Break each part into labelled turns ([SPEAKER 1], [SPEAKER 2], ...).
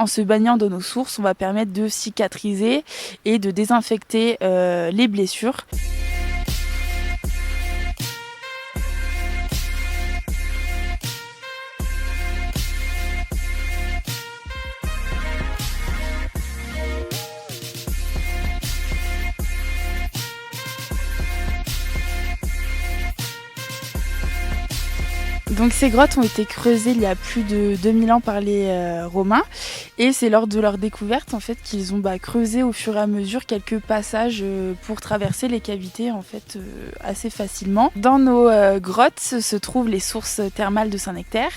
[SPEAKER 1] en se baignant dans nos sources, on va permettre de cicatriser et de désinfecter les blessures. Donc ces grottes ont été creusées il y a plus de 2000 ans par les Romains et c'est lors de leur découverte en fait qu'ils ont creusé au fur et à mesure quelques passages pour traverser les cavités en fait assez facilement. Dans nos grottes se trouvent les sources thermales de Saint-Nectaire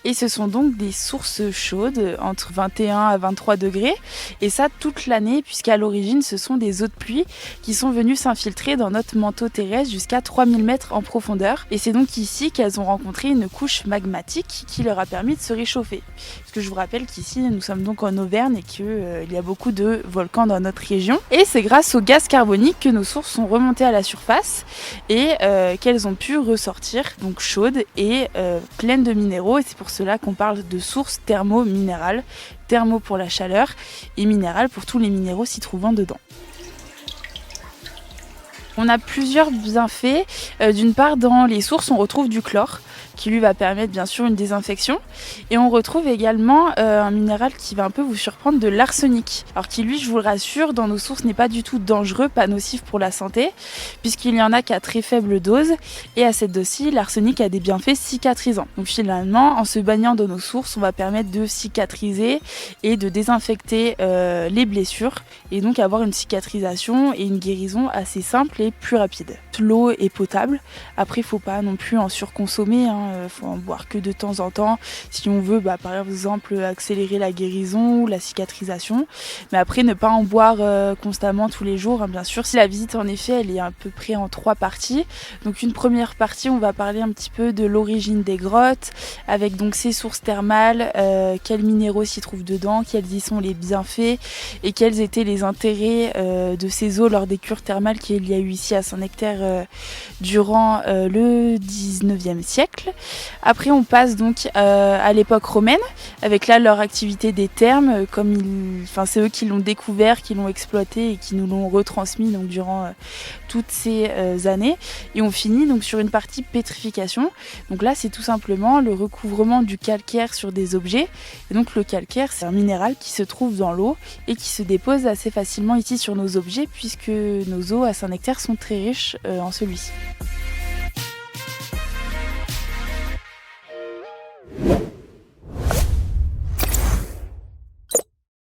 [SPEAKER 1] et ce sont donc des sources chaudes entre 21 à 23 degrés et ça toute l'année puisqu'à l'origine ce sont des eaux de pluie qui sont venues s'infiltrer dans notre manteau terrestre jusqu'à 3000 mètres en profondeur et c'est donc ici qu'elles ont rencontré une couche magmatique qui leur a permis de se réchauffer. Parce que je vous rappelle qu'ici nous sommes donc en Auvergne et qu'il y a beaucoup de volcans dans notre région. Et c'est grâce au gaz carbonique que nos sources sont remontées à la surface et qu'elles ont pu ressortir donc chaudes et pleines de minéraux. Et c'est pour cela qu'on parle de sources thermo-minérales. Thermo pour la chaleur et minéral pour tous les minéraux s'y trouvant dedans. On a plusieurs bienfaits. D'une part, dans les sources, on retrouve du chlore qui lui va permettre bien sûr une désinfection. Et on retrouve également un minéral qui va un peu vous surprendre, de l'arsenic. Alors qui lui, je vous le rassure, dans nos sources n'est pas du tout dangereux, pas nocif pour la santé, puisqu'il y en a qu'à très faible dose. Et à cette dose-ci, l'arsenic a des bienfaits cicatrisants. Donc finalement, en se baignant dans nos sources, on va permettre de cicatriser et de désinfecter les blessures et donc avoir une cicatrisation et une guérison assez simple et plus rapide. L'eau est potable. Après, il ne faut pas non plus en surconsommer, faut en boire que de temps en temps si on veut par exemple accélérer la guérison ou la cicatrisation, mais après ne pas en boire constamment tous les jours, bien sûr. Si la visite en effet elle est à peu près en 3 parties, donc une première partie on va parler un petit peu de l'origine des grottes avec donc ces sources thermales, quels minéraux s'y trouvent dedans, quels y sont les bienfaits et quels étaient les intérêts de ces eaux lors des cures thermales qu'il y a eu ici à Saint-Nectaire durant le 19e siècle. Après on passe donc à l'époque romaine avec là leur activité des thermes, c'est eux qui l'ont découvert, qui l'ont exploité et qui nous l'ont retransmis donc durant toutes ces années. Et on finit donc sur une partie pétrification. Donc là c'est tout simplement le recouvrement du calcaire sur des objets. Et donc le calcaire c'est un minéral qui se trouve dans l'eau et qui se dépose assez facilement ici sur nos objets puisque nos eaux à Saint-Nectaire sont très riches en celui-ci.